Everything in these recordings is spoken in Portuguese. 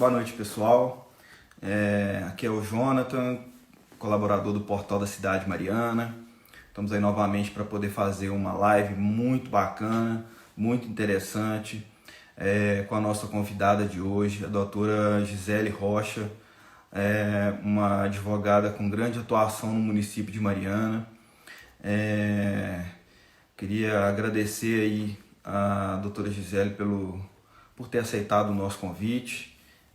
Boa noite, pessoal. Aqui é o Jonathan, colaborador do Portal da Cidade Mariana. Estamos aí novamente para poder fazer uma live muito bacana, muito interessante, com a nossa convidada de hoje, a doutora Gisele Rocha, uma advogada com grande atuação no município de Mariana. Queria agradecer aí a doutora Gisele por ter aceitado o nosso convite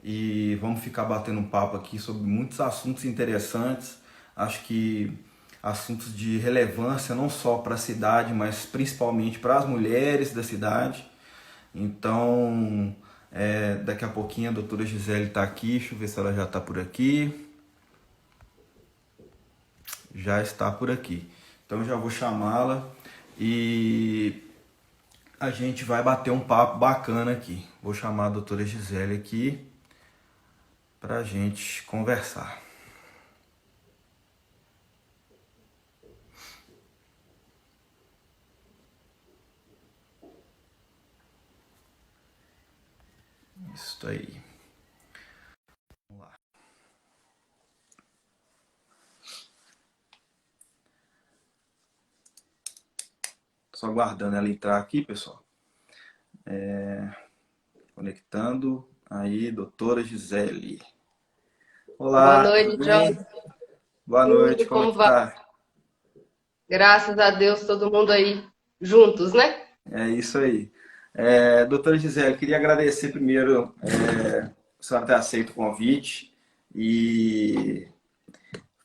e vamos ficar batendo um papo aqui sobre muitos assuntos interessantes, acho que assuntos de relevância não só para a cidade, mas principalmente para as mulheres da cidade. Então, daqui a pouquinho a doutora Gisele está aqui, deixa eu ver se ela já está por aqui. Já está por aqui. Então já vou chamá-la e a gente vai bater um papo bacana aqui. Vou chamar a doutora Gisele aqui para a gente conversar. Isso aí. Vamos lá. Só aguardando ela entrar aqui, pessoal. Conectando. Aí, doutora Gisele. Boa Olá, tudo noite, John. bem? Boa noite, Tudo como é como que vai? tá? Graças a Deus, todo mundo aí juntos, né? É isso aí. Doutora Gisele, queria agradecer primeiro a senhora ter aceito o convite e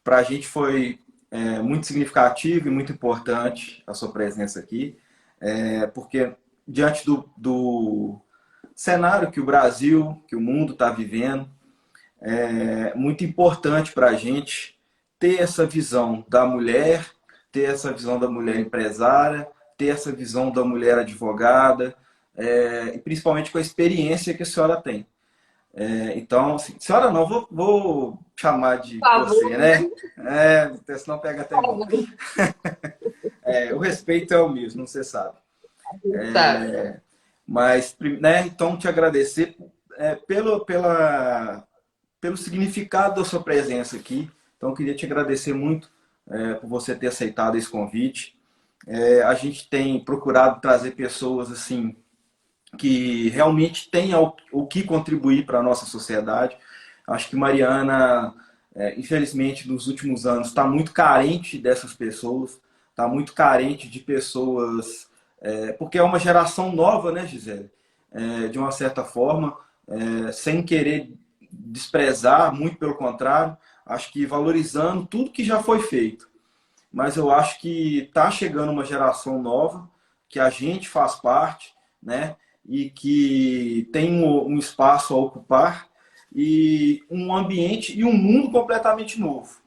para a gente foi muito significativo e muito importante a sua presença aqui, porque diante do cenário que o Brasil, que o mundo está vivendo, é muito importante para a gente ter essa visão da mulher, ter essa visão da mulher empresária, ter essa visão da mulher advogada, e principalmente com a experiência que a senhora tem. Então, assim, senhora não, vou chamar de Por você, favor, né? Senão pega até por mal. favor, O respeito é o mesmo, você sabe. sabe? Mas, né, então, te agradecer pelo significado da sua presença aqui. Então, eu queria te agradecer muito por você ter aceitado esse convite. A gente tem procurado trazer pessoas assim que realmente tenham o que contribuir para a nossa sociedade. Acho que Mariana, infelizmente, nos últimos anos, está muito carente dessas pessoas, está muito carente de pessoas, porque é uma geração nova, né, Gisele? De uma certa forma, sem querer desprezar, muito pelo contrário, acho que valorizando tudo que já foi feito. Mas eu acho que está chegando uma geração nova, que a gente faz parte, né? E que tem um espaço a ocupar e um ambiente e um mundo completamente novo,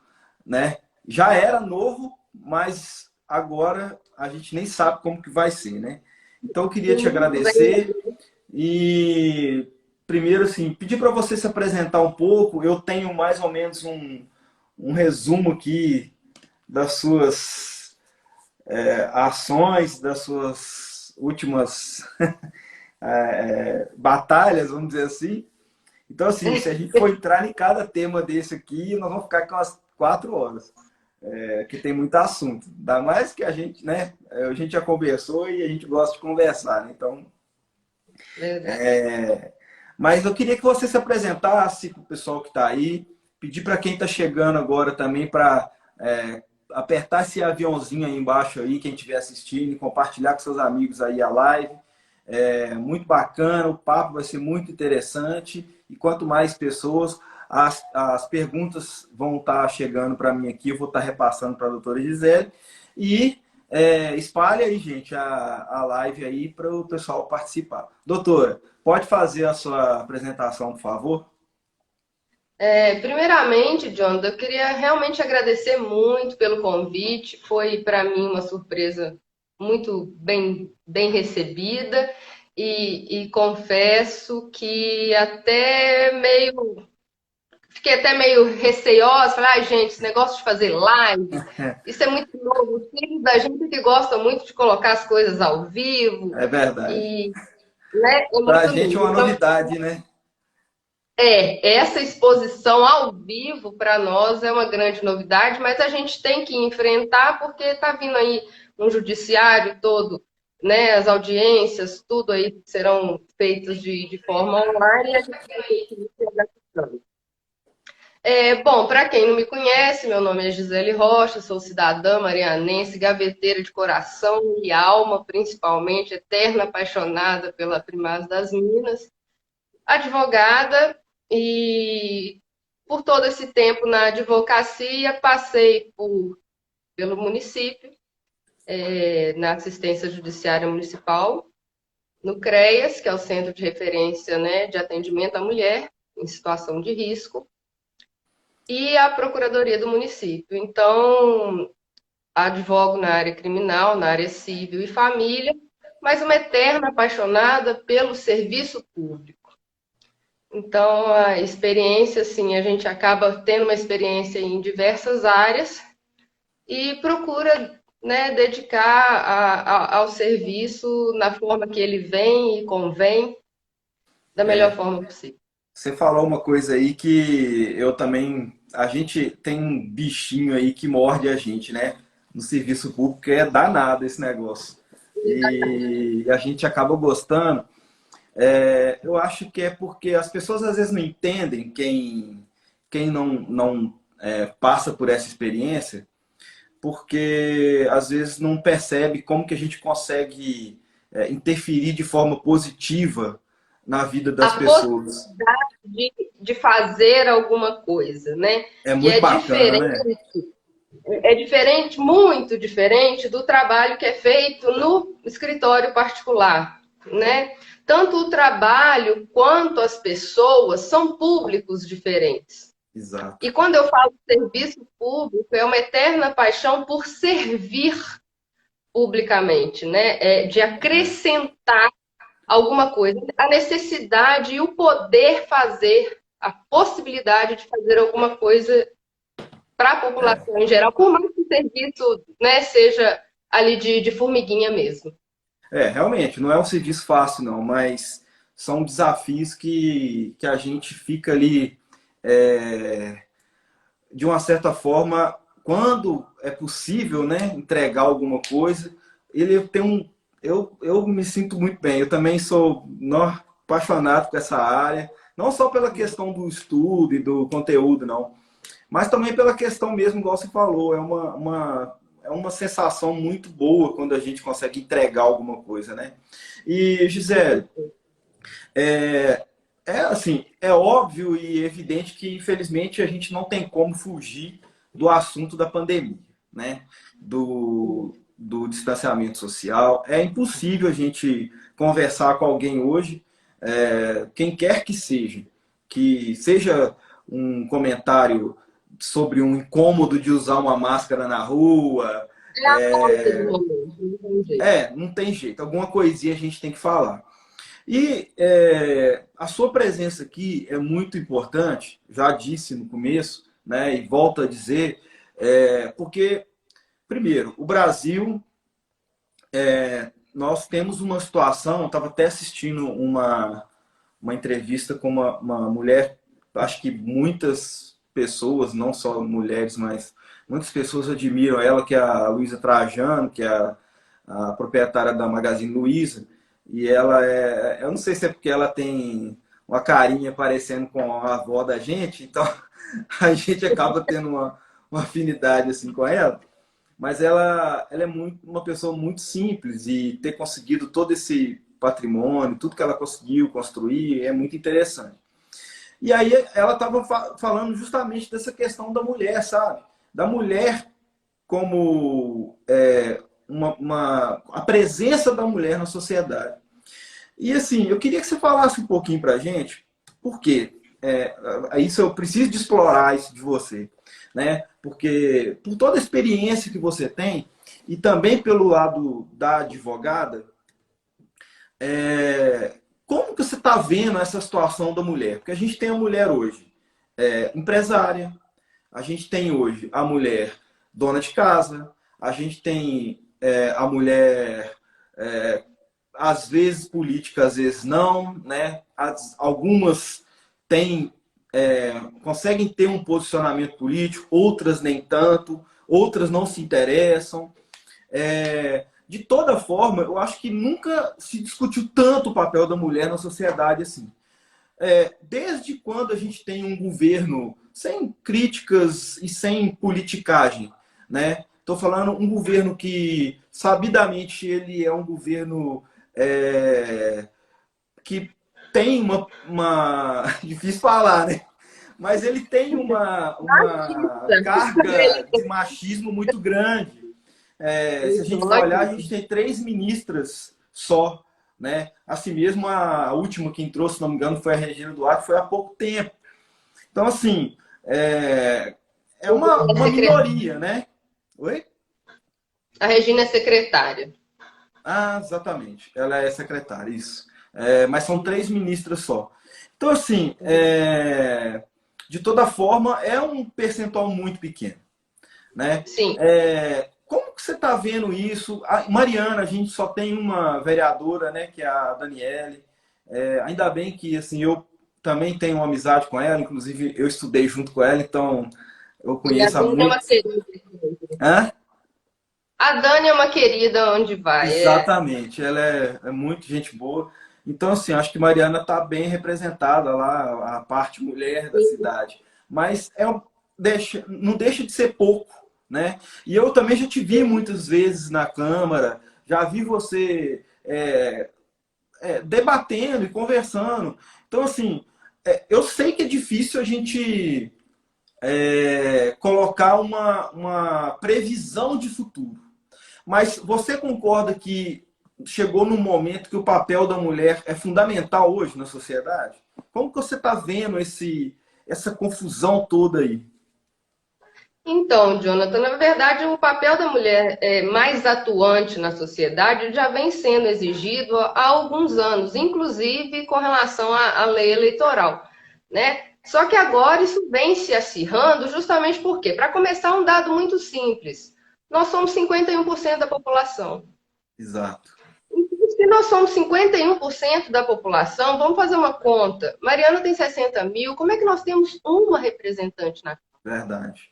né? Já era novo, mas agora a gente nem sabe como que vai ser, né? Então eu queria te Muito bem. agradecer e primeiro assim pedir para você se apresentar um pouco. Eu tenho mais ou menos um resumo aqui das suas ações, das suas últimas batalhas, vamos dizer assim. Então, assim, se a gente for entrar em cada tema desse aqui, nós vamos ficar com umas 4 horas, que tem muito assunto. Ainda mais que a gente, né? A gente já conversou e a gente gosta de conversar, né? Então, Verdade. mas eu queria que você se apresentasse para o pessoal que está aí, pedir para quem está chegando agora também para apertar esse aviãozinho aí embaixo aí, quem estiver assistindo, e compartilhar com seus amigos aí a live. Muito bacana, o papo vai ser muito interessante e quanto mais pessoas, as perguntas vão estar chegando para mim aqui, eu vou estar repassando para a doutora Gisele e espalhe aí, gente, a live aí para o pessoal participar. Doutora, pode fazer a sua apresentação, por favor? Primeiramente, John, eu queria realmente agradecer muito pelo convite. Foi para mim uma surpresa muito bem recebida e confesso que fiquei até meio receosa. Falei, ai, gente, esse negócio de fazer live, isso é muito novo. Os filhos da gente que gosta muito de colocar as coisas ao vivo É verdade. e, né, é Para a muito gente é lindo. uma Então, novidade, né? Essa exposição ao vivo para nós é uma grande novidade, mas a gente tem que enfrentar porque está vindo aí um judiciário todo, né? As audiências, tudo aí serão feitas de forma online e a gente vai ter que ir se adaptando. Bom, para quem não me conhece, meu nome é Gisele Rocha, sou cidadã marianense, gaveteira de coração e alma, principalmente, eterna apaixonada pela Primaz das Minas, advogada e por todo esse tempo na advocacia passei pelo município, na assistência judiciária municipal, no CREAS, que é o Centro de Referência, né, de Atendimento à Mulher em Situação de Risco, e a Procuradoria do município. Então, advogo na área criminal, na área civil e família, mas uma eterna apaixonada pelo serviço público. Então, a experiência, assim, a gente acaba tendo uma experiência em diversas áreas e procura, né, dedicar ao serviço na forma que ele vem e convém, da melhor É, forma possível. você falou uma coisa aí que eu também. A gente tem um bichinho aí que morde a gente, né? No serviço público é danado esse negócio. E a gente acaba gostando. Eu acho que é porque as pessoas às vezes não entendem quem não passa por essa experiência, porque às vezes não percebe como que a gente consegue interferir de forma positiva na vida das A pessoas. de fazer alguma coisa, né? É Que muito bacana, né? é diferente, muito diferente do trabalho que é feito no escritório particular, né? Tanto o trabalho quanto as pessoas são públicos diferentes. Exato. E quando eu falo de serviço público, é uma eterna paixão por servir publicamente, né? De acrescentar alguma coisa, a necessidade e o poder fazer, a possibilidade de fazer alguma coisa para a É, população em geral, por mais que o serviço, né, seja ali de formiguinha mesmo. realmente, não é um serviço fácil, não, mas são desafios que a gente fica ali, é, de uma certa forma, quando é possível, né, entregar alguma coisa, ele tem um. Eu me sinto muito bem, eu também sou apaixonado por essa área, não só pela questão do estudo e do conteúdo, não, mas também pela questão mesmo, igual você falou, é uma sensação muito boa quando a gente consegue entregar alguma coisa, né? E, Gisele, é, assim, é óbvio e evidente que, infelizmente, a gente não tem como fugir do assunto da pandemia, né? Do distanciamento social. É impossível a gente conversar com alguém hoje, quem quer que seja um comentário sobre um incômodo de usar uma máscara na rua. É a pauta do momento, não tem jeito. Não tem jeito, alguma coisinha a gente tem que falar. E a sua presença aqui é muito importante, já disse no começo, né, e volto a dizer, porque, primeiro, o Brasil, nós temos uma situação, eu estava até assistindo uma entrevista com uma mulher, acho que muitas pessoas, não só mulheres, mas muitas pessoas admiram ela, que é a Luísa Trajano, que é a proprietária da Magazine Luiza, e ela eu não sei se é porque ela tem uma carinha parecendo com a avó da gente, então a gente acaba tendo uma afinidade assim com ela, mas ela é uma pessoa muito simples e ter conseguido todo esse patrimônio, tudo que ela conseguiu construir é muito interessante. E aí ela estava falando justamente dessa questão da mulher, sabe? Da mulher como a presença da mulher na sociedade. E assim, eu queria que você falasse um pouquinho para a gente, por quê? Isso eu preciso de explorar isso de você, né? Porque por toda a experiência que você tem e também pelo lado da advogada, como que você está vendo essa situação da mulher? Porque a gente tem a mulher hoje empresária, a gente tem hoje a mulher dona de casa, a gente tem a mulher às vezes política, às vezes não, né? Algumas têm, conseguem ter um posicionamento político, outras nem tanto, outras não se interessam. De toda forma, eu acho que nunca se discutiu tanto o papel da mulher na sociedade assim. Desde quando a gente tem um governo sem críticas e sem politicagem, né? Estou falando um governo que, sabidamente, ele é um governo que tem difícil falar, né? Mas ele tem uma carga de machismo muito grande. Se a gente for olhar, a gente tem 3 ministras só, né? Assim mesmo, a última que entrou, se não me engano, foi a Regina Duarte, foi há pouco tempo. Então, assim, é uma minoria, né? Oi? A Regina é secretária. Ah, exatamente. Ela é secretária, isso. Mas são 3 ministras só. Então, assim, de toda forma, é um percentual muito pequeno, né? Sim. Como que você está vendo isso? Mariana, a gente só tem uma vereadora, né, que é a Daniele. Ainda bem que assim, eu também tenho uma amizade com ela, inclusive eu estudei junto com ela, então eu E a conheço há Dani é muito. uma querida. Hã? A Dani é uma querida onde vai. Exatamente, ela é muito gente boa. Então, assim, acho que Mariana está bem representada lá, a parte mulher da cidade. Mas não deixa de ser pouco, né? E eu também já te vi muitas vezes na Câmara, já vi você debatendo e conversando. Então, assim, eu sei que é difícil a gente colocar uma previsão de futuro. Mas você concorda que chegou num momento que o papel da mulher é fundamental hoje na sociedade? Como que você está vendo essa confusão toda aí? Então, Jonathan, na verdade, o papel da mulher mais atuante na sociedade já vem sendo exigido há alguns anos, inclusive com relação à lei eleitoral, né? Só que agora isso vem se acirrando justamente porque, para começar, um dado muito simples: nós somos 51% da população. Exato. Se nós somos 51% da população, vamos fazer uma conta. Mariana tem 60 mil, como é que nós temos uma representante na Câmara? Verdade.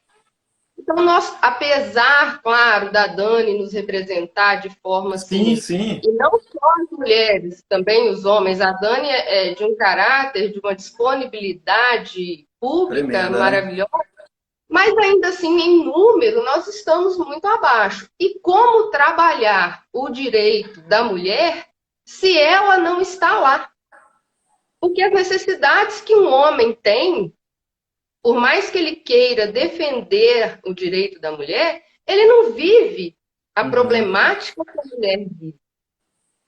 Então, nós, apesar, claro, da Dani nos representar de forma Sim, assim, sim. e não só as mulheres, também os homens, a Dani é de um caráter, de uma disponibilidade pública Tremenda, né? maravilhosa, mas ainda assim, em número, nós estamos muito abaixo. E como trabalhar o direito da mulher se ela não está lá? Porque as necessidades que um homem tem, por mais que ele queira defender o direito da mulher, ele não vive a Uhum. problemática que a mulher vive.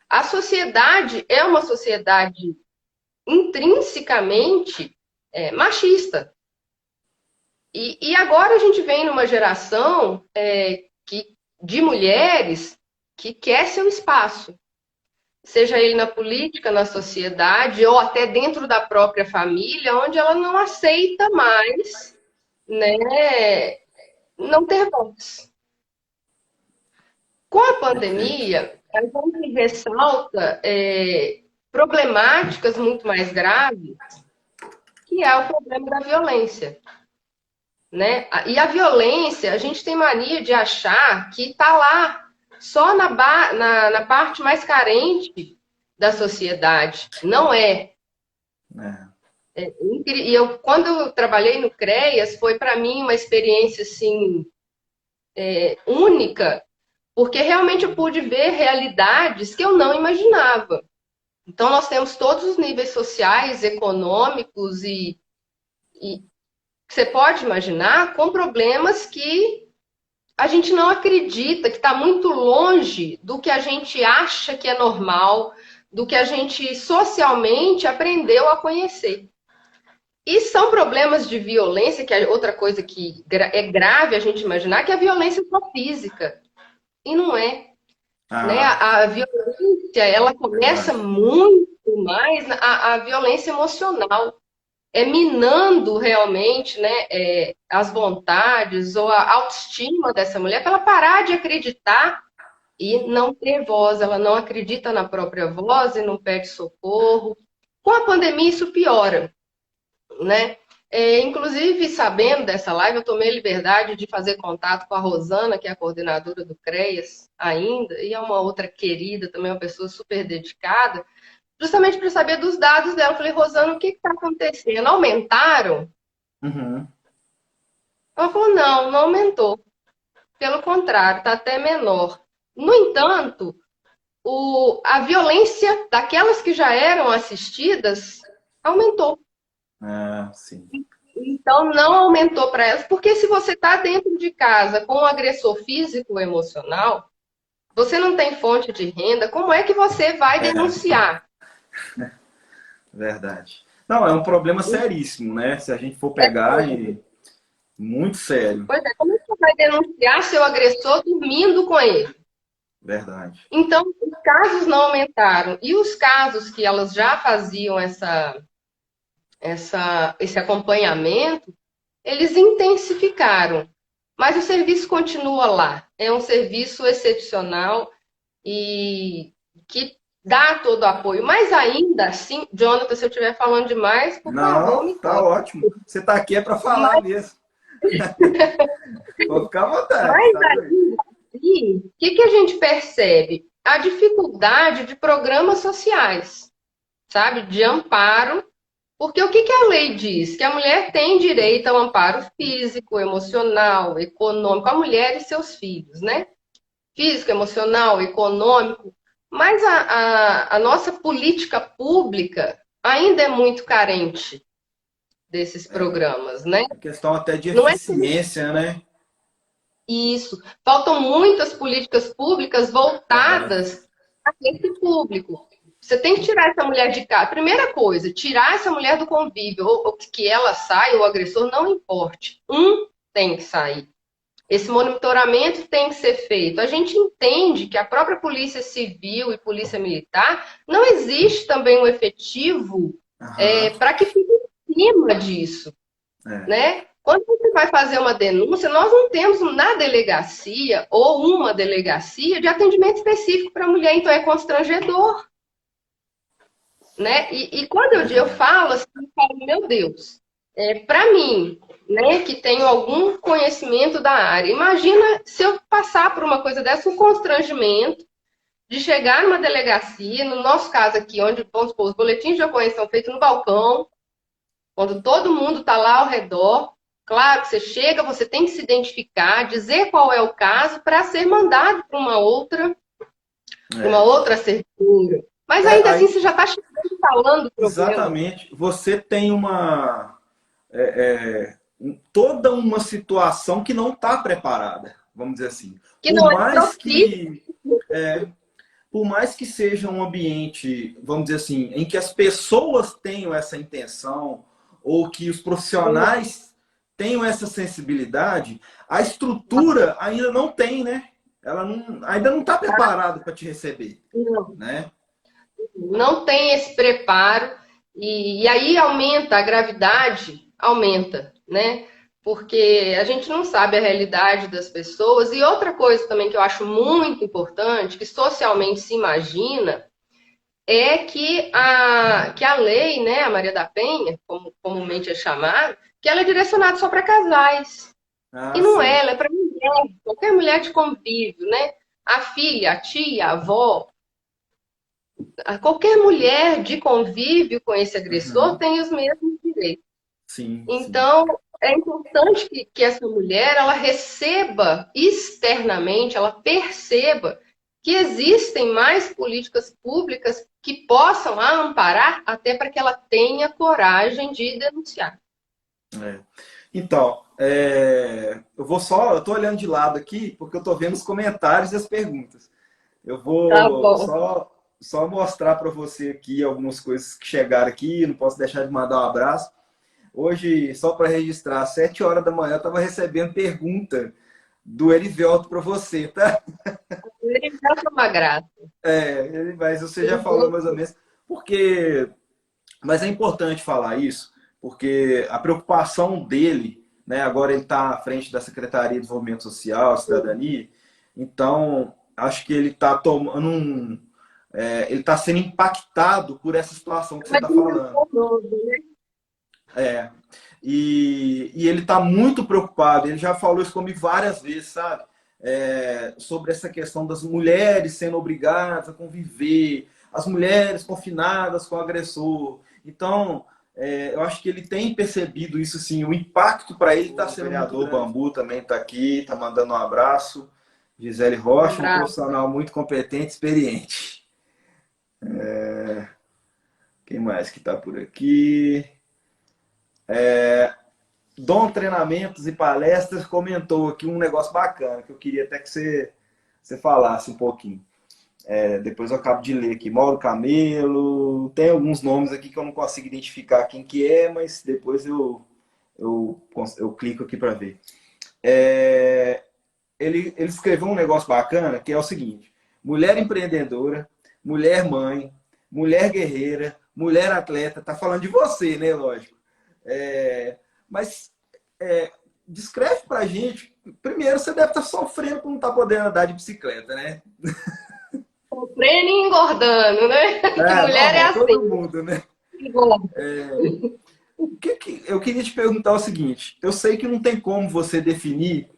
A sociedade é uma sociedade intrinsecamente machista. E agora a gente vem numa geração de mulheres que quer seu espaço, seja ele na política, na sociedade, ou até dentro da própria família, onde ela não aceita mais, né, não ter voz. Com a Perfeito. pandemia, a gente ressalta problemáticas muito mais graves, que é o problema da violência. Né? E a violência, a gente tem mania de achar que está lá, só na parte mais carente da sociedade. Não é. E quando eu trabalhei no CREAS, foi para mim uma experiência assim, única, porque realmente eu pude ver realidades que eu não imaginava. Então, nós temos todos os níveis sociais, econômicos e você pode imaginar com problemas que a gente não acredita, que está muito longe do que a gente acha que é normal, do que a gente socialmente aprendeu a conhecer. E são problemas de violência, que é outra coisa que é grave a gente imaginar, que é a violência só física. E não é. Né? Ah, A violência, ela começa verdade. muito mais a violência emocional. Minando realmente, né, as vontades ou a autoestima dessa mulher para ela parar de acreditar e não ter voz. Ela não acredita na própria voz e não pede socorro. Com a pandemia, isso piora. né? Inclusive, sabendo dessa live, eu tomei a liberdade de fazer contato com a Rosana, que é a coordenadora do CREAS ainda, e é uma outra querida, também uma pessoa super dedicada, justamente para saber dos dados dela. Eu falei, Rosana, o que está acontecendo? Aumentaram? Uhum. Ela falou, não, não aumentou. Pelo contrário, está até menor. No entanto, a violência daquelas que já eram assistidas aumentou. Ah, sim. Então, não aumentou para elas, porque se você está dentro de casa com um agressor físico ou emocional, você não tem fonte de renda, como é que você vai É, denunciar? verdade. Não, é um problema seríssimo, né? Se a gente for pegar, muito sério. Pois é, como é que você vai denunciar seu agressor dormindo com ele? Verdade. Então, os casos não aumentaram. E os casos que elas já faziam esse acompanhamento, eles intensificaram. Mas o serviço continua lá. É um serviço excepcional e que dá todo o apoio. Mas ainda assim, Jonathan, se eu estiver falando demais, por favor, Não, me tá corte. ótimo. Você tá aqui é para falar Mas, mesmo. Vou ficar à vontade, mas tá doido? aí, o que a gente percebe? A dificuldade de programas sociais, sabe? De amparo. Porque o que a lei diz? Que a mulher tem direito ao amparo físico, emocional, econômico, a mulher e seus filhos, né? Físico, emocional, econômico. Mas a nossa política pública ainda é muito carente desses programas, né? É questão até de Não é eficiência, né? isso. Faltam muitas políticas públicas É, voltadas a esse público. Você tem que tirar essa mulher de casa. Primeira coisa, tirar essa mulher do convívio, ou que ela saia, o agressor, não importe. Um tem que sair. Esse monitoramento tem que ser feito. A gente entende que a própria Polícia Civil e Polícia Militar não existe também um efetivo aham, para que fique em cima disso, é, né? Quando você vai fazer uma denúncia, nós não temos na delegacia ou uma delegacia de atendimento específico para a mulher, então é constrangedor, né? E quando eu verdade. falo assim, eu falo, meu Deus, para mim, né, que tenho algum conhecimento da área, imagina se eu passar por uma coisa dessa, um constrangimento de chegar numa delegacia, no nosso caso aqui, onde, vamos supor, os boletins de ocorrência são feitos no balcão, quando todo mundo está lá ao redor. Claro que você chega, você tem que se identificar, dizer qual é o caso para ser mandado para uma É. outra servidora. Mas É, ainda assim aí, você já está chegando falando do problema. exatamente, você tem toda uma situação que não está preparada, vamos dizer assim. Que Por não é mais propício. que, por mais que seja um ambiente, vamos dizer assim, em que as pessoas tenham essa intenção, ou que os profissionais tenham essa sensibilidade, a estrutura ainda não tem, né? Ela ainda não está preparada para te receber, Não, né? não tem esse preparo e aí aumenta a gravidade, aumenta, né? Porque a gente não sabe a realidade das pessoas. E outra coisa também que eu acho muito importante, que socialmente se imagina, é que a lei, né, a Maria da Penha, como comumente é chamada, que ela é direcionada só para casais. E Ah, não sim. é, ela é para mulher, qualquer mulher de convívio, né? A filha, a tia, a avó, qualquer mulher de convívio com esse agressor Uhum. tem os mesmos direitos. Sim, sim. Então, é importante que essa mulher ela receba externamente, ela perceba que existem mais políticas públicas que possam a amparar até para que ela tenha coragem de denunciar. É. Então, eu tô olhando de lado aqui porque eu tô vendo os comentários e as perguntas. Eu Tá vou bom. só mostrar para você aqui algumas coisas que chegaram aqui, não posso deixar de mandar um abraço. Hoje, só para registrar, às 7 horas da manhã eu estava recebendo pergunta do Erivelto para você, tá? Ele já é uma graça. Mas você já falou mais ou menos, porque mas é importante falar isso, porque a preocupação dele, né, agora ele está à frente da Secretaria de Desenvolvimento Social, Cidadania, então acho que ele está tomando ele está sendo impactado por essa situação que você está Imagina falando. o novo, né? É. E ele está muito preocupado, ele já falou isso comigo várias vezes, sabe? Sobre essa questão das mulheres sendo obrigadas a conviver, as mulheres confinadas com o agressor. Então, eu acho que ele tem percebido isso, sim, o impacto para ele está sendo muito grande. O vereador Bambu também está aqui, está mandando um abraço. Gisele Rocha, um profissional muito competente, experiente. Quem mais que está por aqui? Dom Treinamentos e Palestras comentou aqui um negócio bacana, que eu queria até que você falasse um pouquinho. Depois eu acabo de ler aqui. Mauro Camelo, tem alguns nomes aqui que eu não consigo identificar quem que é, mas depois eu clico aqui para ver. Ele escreveu um negócio bacana, que é o seguinte: mulher empreendedora, mulher mãe, mulher guerreira, mulher atleta. Tá falando de você, né? Lógico. Mas descreve pra gente. Primeiro, você deve estar sofrendo por não estar podendo andar de bicicleta, né? Sofrendo e engordando, né? Mulher é assim. Todo mundo, né? Eu queria te perguntar o seguinte: eu sei que não tem como você definir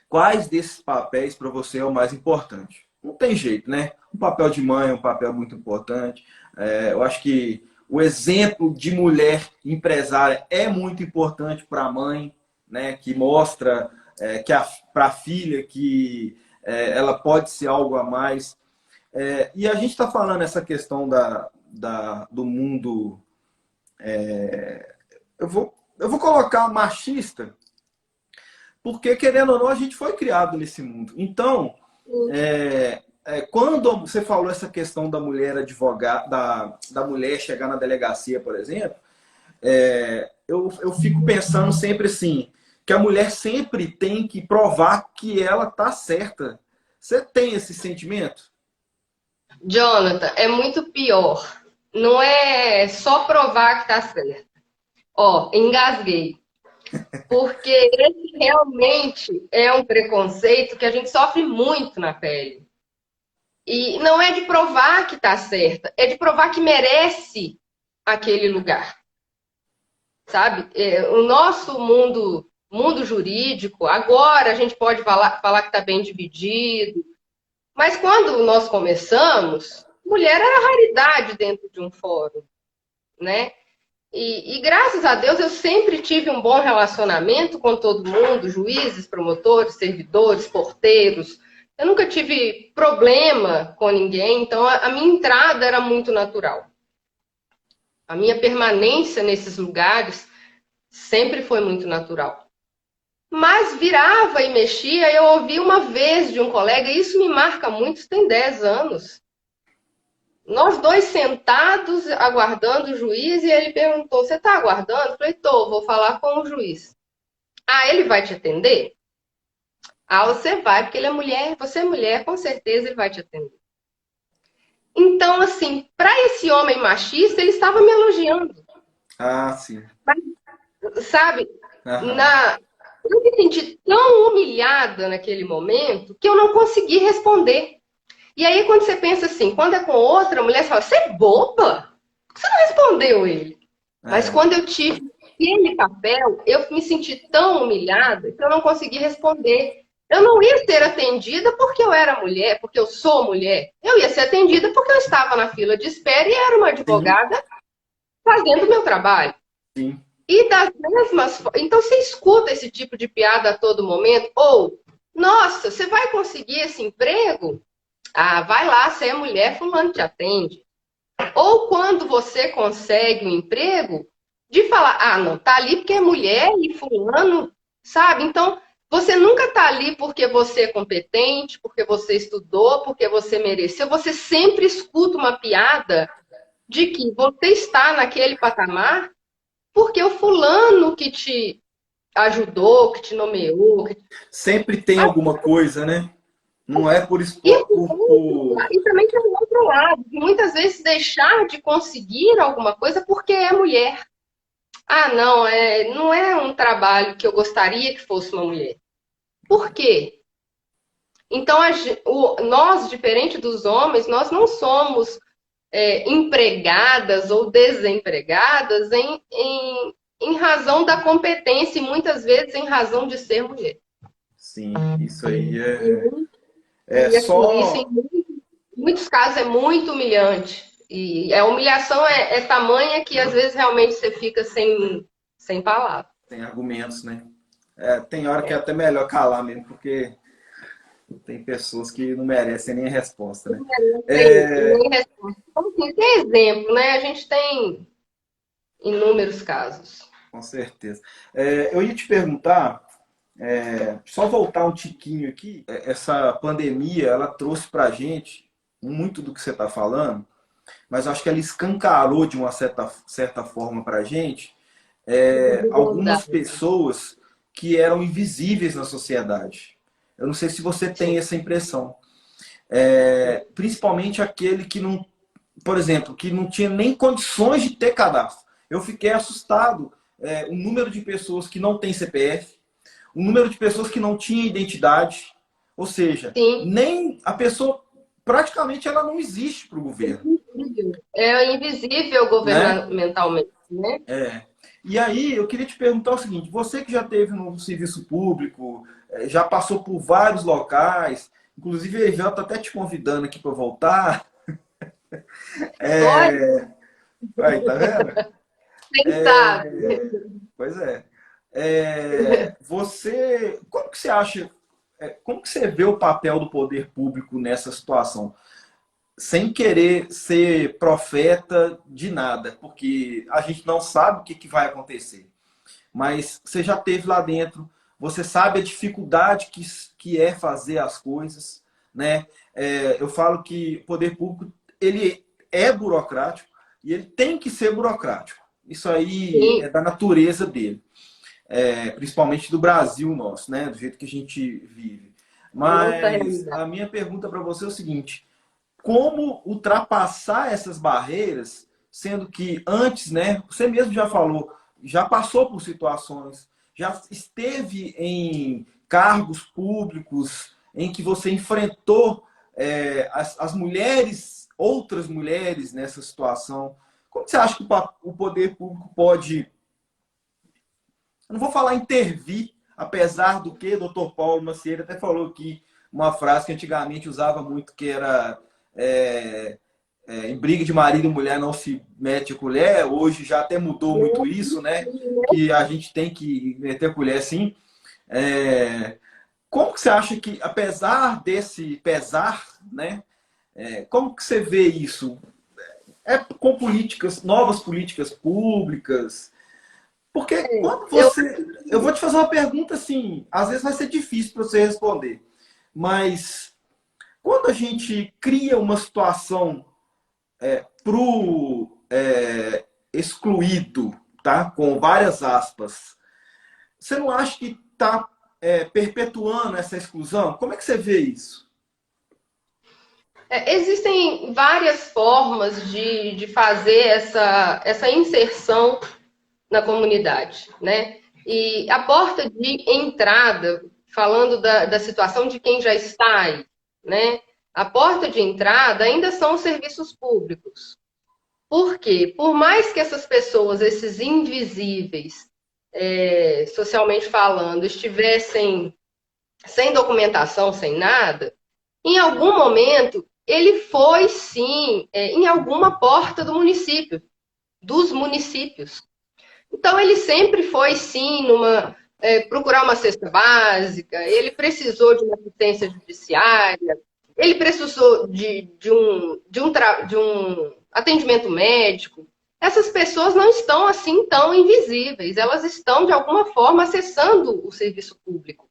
quais desses papéis para você é o mais importante. Não tem jeito, né? O papel de mãe é um papel muito importante. Eu acho que o exemplo de mulher empresária é muito importante para a mãe, né? Que mostra para a filha que ela pode ser algo a mais. E a gente está falando essa questão do mundo. Eu vou colocar machista, porque, querendo ou não, a gente foi criado nesse mundo. Então, quando você falou essa questão da mulher advogada, da mulher chegar na delegacia, por exemplo, eu fico pensando sempre assim, que a mulher sempre tem que provar que ela está certa. Você tem esse sentimento? Jonathan, é muito pior. Não é só provar que está certo. Ó, engasguei. Porque esse realmente é um preconceito que a gente sofre muito na pele. E não é de provar que está certa, é de provar que merece aquele lugar. Sabe? O nosso mundo jurídico, agora a gente pode falar que está bem dividido, mas quando nós começamos, mulher era raridade dentro de um fórum, né? E graças a Deus eu sempre tive um bom relacionamento com todo mundo, juízes, promotores, servidores, porteiros. Eu nunca tive problema com ninguém, então a minha entrada era muito natural. A minha permanência nesses lugares sempre foi muito natural. Mas virava e mexia, eu ouvi uma vez de um colega, e isso me marca muito, isso tem 10 anos. Nós dois sentados, aguardando o juiz, e ele perguntou, você está aguardando? Eu falei, tô, vou falar com o juiz. Ah, ele vai te atender? Ah, você vai, porque ele é mulher, você é mulher, com certeza ele vai te atender. Então, assim, para esse homem machista, ele estava me elogiando. Ah, sim. Mas, sabe, eu me senti tão humilhada naquele momento que eu não consegui responder. E aí, quando você pensa assim, quando é com outra mulher, você fala, você é boba? Por que você não respondeu ele? Mas quando eu tive aquele papel, eu me senti tão humilhada que eu não consegui responder. Eu não ia ser atendida porque eu era mulher, porque eu sou mulher. Eu ia ser atendida porque eu estava na fila de espera e era uma advogada fazendo o meu trabalho. Sim. E das mesmas... Então, você escuta esse tipo de piada a todo momento? Ou, nossa, você vai conseguir esse emprego? Ah, vai lá, você é mulher, fulano te atende. Ou quando você consegue um emprego, de falar, ah, não, tá ali porque é mulher e fulano, sabe? Então, você nunca tá ali porque você é competente, porque você estudou, porque você mereceu. Você sempre escuta uma piada de que você está naquele patamar porque o fulano que te ajudou, que te nomeou. Sempre tem alguma coisa, né? Não é por isso. E também tem um outro lado, de muitas vezes deixar de conseguir alguma coisa porque é mulher. Ah, não, não é um trabalho que eu gostaria que fosse uma mulher. Por quê? Então, nós, diferente dos homens, nós não somos empregadas ou desempregadas em razão da competência e muitas vezes em razão de ser mulher. Sim, isso aí é E assim, isso só. em muitos casos é muito humilhante. E a humilhação é tamanha que às vezes realmente você fica sem palavras. Tem argumentos, né? Tem hora que é até melhor calar mesmo, porque tem pessoas que não merecem nem a resposta, né? Não tem É, nem resposta. Então, assim, tem exemplo, né? A gente tem inúmeros casos. com certeza. Eu ia te perguntar, só voltar um tiquinho aqui, essa pandemia, ela trouxe pra gente muito do que você está falando, mas acho que ela escancarou de uma certa forma pra gente algumas Desigualdade. pessoas que eram invisíveis na sociedade. Eu não sei se você tem Sim, essa impressão. Principalmente aquele que não, por exemplo, que não tinha nem condições de ter cadastro. Eu fiquei assustado. O número de pessoas que não tem CPF, o número de pessoas que não tinha identidade, ou seja, sim. nem a pessoa praticamente ela não existe para o governo, É invisível né? governamentalmente, né? E aí eu queria te perguntar o seguinte: você que já teve no serviço público, já passou por vários locais, inclusive a Evel está até te convidando aqui para voltar. Olha, Aí, tá vendo? quem sabe? Pois é. Como que você acha, como que você vê o papel do poder público nessa situação? Sem querer ser profeta de nada, porque a gente não sabe o que vai acontecer. Mas você já esteve lá dentro, você sabe a dificuldade que é fazer as coisas, né? Eu falo que o poder público ele é burocrático e ele tem que ser burocrático. Isso aí Sim, é da natureza dele, principalmente do Brasil nosso, né? Do jeito que a gente vive. a nossa Mas realidade. a minha pergunta para você é o seguinte: como ultrapassar essas barreiras, sendo que antes, né, você mesmo já falou, já passou por situações, já esteve em cargos públicos em que você enfrentou as mulheres, outras mulheres nessa situação. Como você acha que o poder público pode, eu não vou falar intervir, apesar do que o doutor Paulo Macieira até falou aqui, uma frase que antigamente usava muito, que era é, em briga de marido e mulher não se mete a colher. Hoje já até mudou muito isso, né? Que a gente tem que meter a colher sim. Como que você acha que, apesar desse pesar, né? Como que você vê isso? Com políticas, novas políticas públicas? Porque quando Eu, você. Eu vou te fazer uma pergunta assim, às vezes vai ser difícil para você responder, mas quando a gente cria uma situação pro excluído, tá? Com várias aspas, você não acha que está perpetuando essa exclusão? Como é que você vê isso? existem várias formas de fazer essa inserção na comunidade, né? E a porta de entrada, falando da situação de quem já está aí, né? A porta de entrada ainda são os serviços públicos. Por quê? Por mais que essas pessoas, esses invisíveis, socialmente falando, estivessem sem documentação, sem nada, em algum momento ele foi sim em alguma porta do município, dos municípios. Então, ele sempre foi, sim, procurar uma cesta básica, ele precisou de uma assistência judiciária, ele precisou de um atendimento médico. Essas pessoas não estão assim tão invisíveis, elas estão, de alguma forma, acessando o serviço público.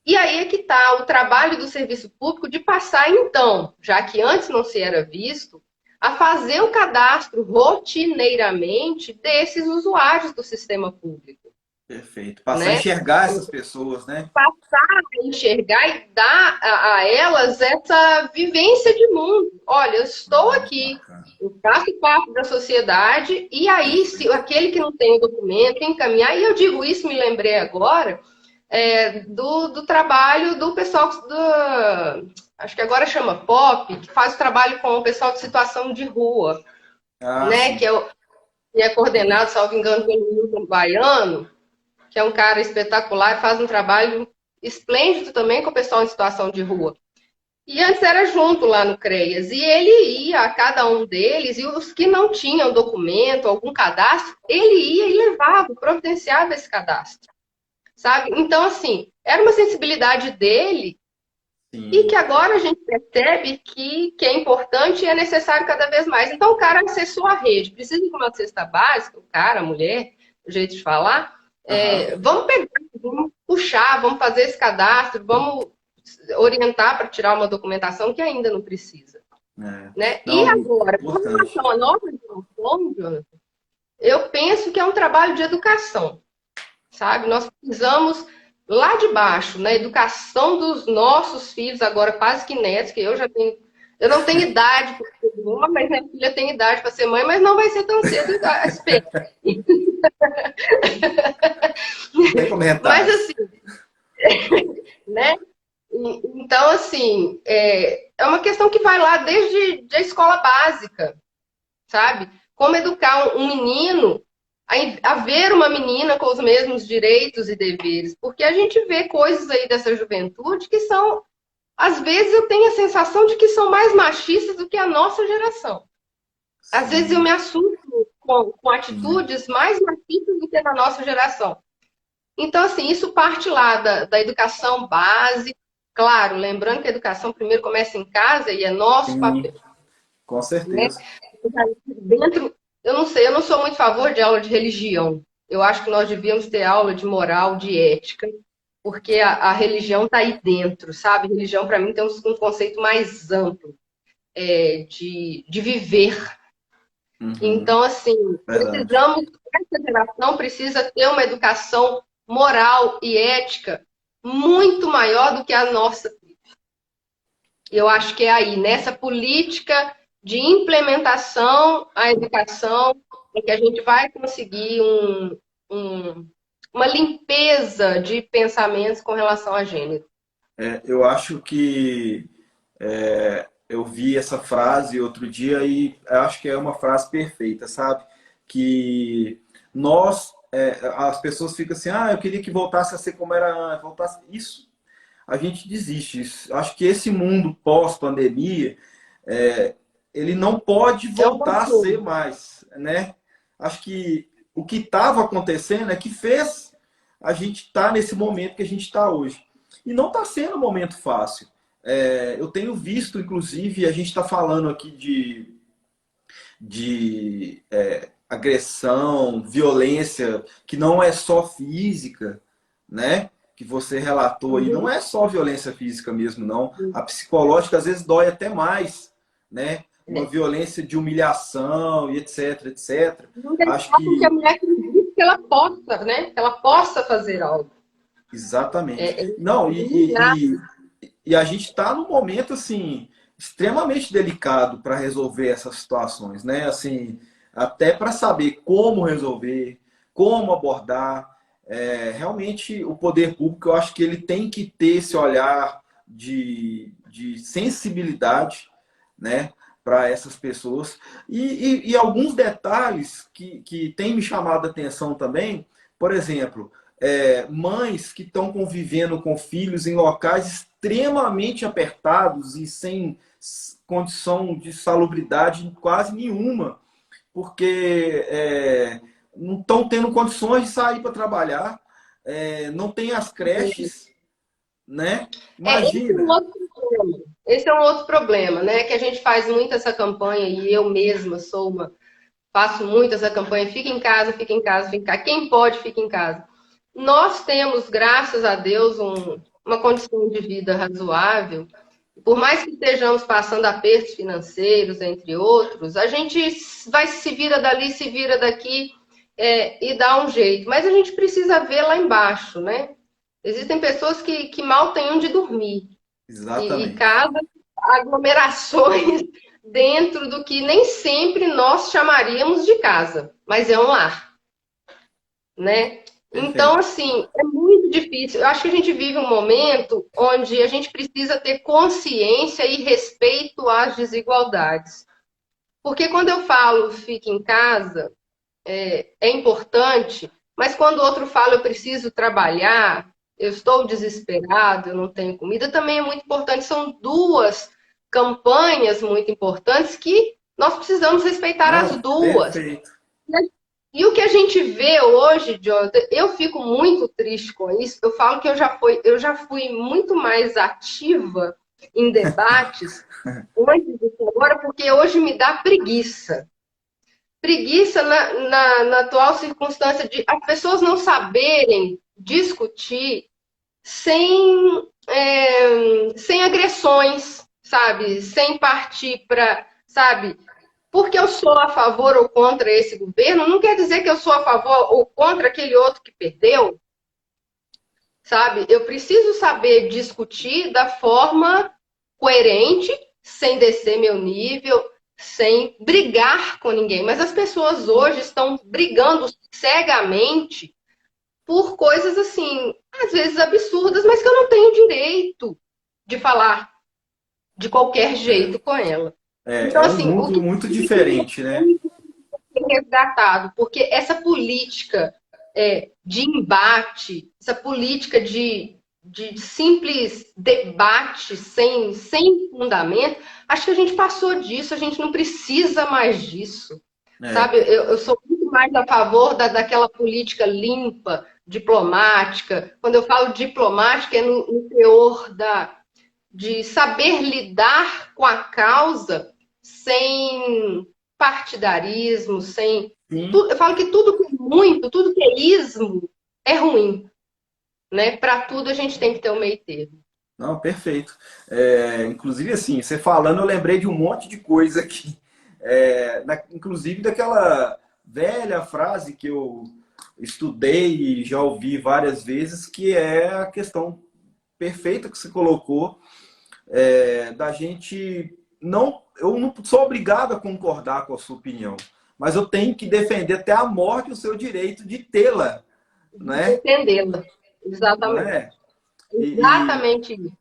E aí é que está o trabalho do serviço público de passar, então, já que antes não se era visto, a fazer o cadastro rotineiramente desses usuários do sistema público, Perfeito. Passar a né? enxergar essas pessoas, né? Enxergar e dar a elas essa vivência de mundo. Olha, eu estou aqui, Bacana. eu faço parte da sociedade, e aí, se Perfeito. aquele que não tem o documento, encaminhar, e eu digo isso, me lembrei agora, do trabalho do pessoal acho que agora chama POP, que faz o trabalho com o pessoal de situação de rua, Ah, né? sim. Que é e é coordenado, salvo engano, pelo Milton Baiano, que é um cara espetacular e faz um trabalho esplêndido também com o pessoal em situação de rua. E antes era junto lá no CREAS, e ele ia a cada um deles, e os que não tinham documento, algum cadastro, ele ia e levava, providenciava esse cadastro, sabe? Então, assim, era uma sensibilidade dele, e Sim. que agora a gente percebe que é importante e é necessário cada vez mais. Então, o cara acessou a rede, precisa de uma cesta básica, o cara, a mulher, o jeito de falar, Aham. vamos pegar, vamos puxar, vamos fazer esse cadastro, vamos orientar para tirar uma documentação que ainda não precisa. É. Né? E Não, agora, com importante. relação à nova geração, Jonathan, eu penso que é um trabalho de educação, sabe? Nós precisamos lá de baixo, na educação dos nossos filhos, agora quase que netos, que eu não tenho idade para ser mãe, mas minha filha tem idade para ser mãe, mas não vai ser tão cedo, espero. Sem Mas comentários. assim, né? Então, assim, é uma questão que vai lá desde a escola básica, sabe? Como educar um menino a ver uma menina com os mesmos direitos e deveres. Porque a gente vê coisas aí dessa juventude que são, às vezes eu tenho a sensação de que são mais machistas do que a nossa geração. Às vezes eu Sim, me assusto com sim. atitudes mais machistas do que na nossa geração. Então, assim, isso parte lá da educação base. Claro, lembrando que a educação primeiro começa em casa e é nosso Sim, papel, com né? certeza. Dentro, eu não sei, eu não sou muito a favor de aula de religião. Eu acho que nós devíamos ter aula de moral, de ética, porque a religião está aí dentro, sabe? Religião, para mim, tem um conceito mais amplo, de viver. Uhum, Então, assim, verdade. precisamos, essa geração precisa ter uma educação moral e ética muito maior do que a nossa. Eu acho que é aí, nessa política de implementação à educação, é que a gente vai conseguir uma limpeza de pensamentos com relação a gênero. Eu acho que eu vi essa frase outro dia e eu acho que é uma frase perfeita, sabe? Que as pessoas ficam assim, eu queria que voltasse a ser como era antes, voltasse. Isso, a gente desiste. Acho que esse mundo pós-pandemia, é, ele não pode É um voltar a ser controle. mais, né? Acho que o que estava acontecendo é que fez a gente estar nesse momento que a gente está hoje. E não está sendo um momento fácil. Eu tenho visto, inclusive, a gente está falando aqui de agressão, violência, que não é só física, né? Que você relatou aí, não Uhum. é só violência física mesmo, não. A psicológica às vezes dói até mais, né? Uma É. violência de humilhação e etc, etc. Não Acho deixar com que a que mulher acredite que ela possa, né? Que ela possa fazer algo. exatamente. É Não, eliminar. e a gente está num momento assim extremamente delicado para resolver essas situações, né? Assim, até para saber como resolver, como abordar. Realmente, o poder público, eu acho que ele tem que ter esse olhar de sensibilidade, né? Para essas pessoas. E alguns detalhes que têm me chamado a atenção também, por exemplo, mães que estão convivendo com filhos em locais extremamente apertados e sem condição de salubridade quase nenhuma, porque não estão tendo condições de sair para trabalhar, não tem as creches, né? Esse é um Imagina. outro problema. Esse é um outro problema, né? Que a gente faz muito essa campanha, e eu mesma faço muito essa campanha, fica em casa, fica em casa, fica em casa. Quem pode, fica em casa. Nós temos, graças a Deus, uma condição de vida razoável. Por mais que estejamos passando apertos financeiros, entre outros, a gente vai se vira dali, se vira daqui, e dá um jeito. Mas a gente precisa ver lá embaixo, né? Existem pessoas que mal têm onde dormir e Exatamente. casas, aglomerações dentro do que nem sempre nós chamaríamos de casa, mas é um lar, né? Então, Perfeito. assim, é muito difícil. Eu acho que a gente vive um momento onde a gente precisa ter consciência e respeito às desigualdades. Porque quando eu falo fique em casa, é importante, mas quando o outro fala, eu preciso trabalhar, eu estou desesperado, eu não tenho comida, também é muito importante. São duas campanhas muito importantes que nós precisamos respeitar as Não, duas. perfeito. E o que a gente vê hoje, Jonathan, eu fico muito triste com isso. Eu falo que eu já fui muito mais ativa em debates antes disso agora, porque hoje me dá preguiça. Preguiça na atual circunstância de as pessoas não saberem discutir sem agressões, sabe? Sem partir para, sabe? Porque eu sou a favor ou contra esse governo, não quer dizer que eu sou a favor ou contra aquele outro que perdeu, sabe? Eu preciso saber discutir da forma coerente, sem descer meu nível, sem brigar com ninguém. Mas as pessoas hoje estão brigando cegamente por coisas assim, às vezes absurdas, mas que eu não tenho direito de falar de qualquer jeito com ela. Então, É um assim, o mundo que muito diferente, né? resgatado, porque essa política de embate, essa política de simples debate sem fundamento, acho que a gente passou disso, a gente não precisa mais disso. É, Sabe, eu sou muito mais a favor daquela política limpa, diplomática. Quando eu falo diplomática, é no teor de saber lidar com a causa sem partidarismo, sem. sim. Eu falo que tudo que é muito, tudo que é ismo, é ruim. Né? Para tudo a gente tem que ter um meio termo. Não, perfeito. Inclusive, assim, você falando, eu lembrei de um monte de coisa aqui. Inclusive daquela velha frase que eu estudei e já ouvi várias vezes, que é a questão perfeita que você colocou, da gente não. Eu não sou obrigado a concordar com a sua opinião, mas eu tenho que defender até a morte o seu direito de tê-la, né? Entendê-la. Não Exatamente. é? E, Exatamente isso.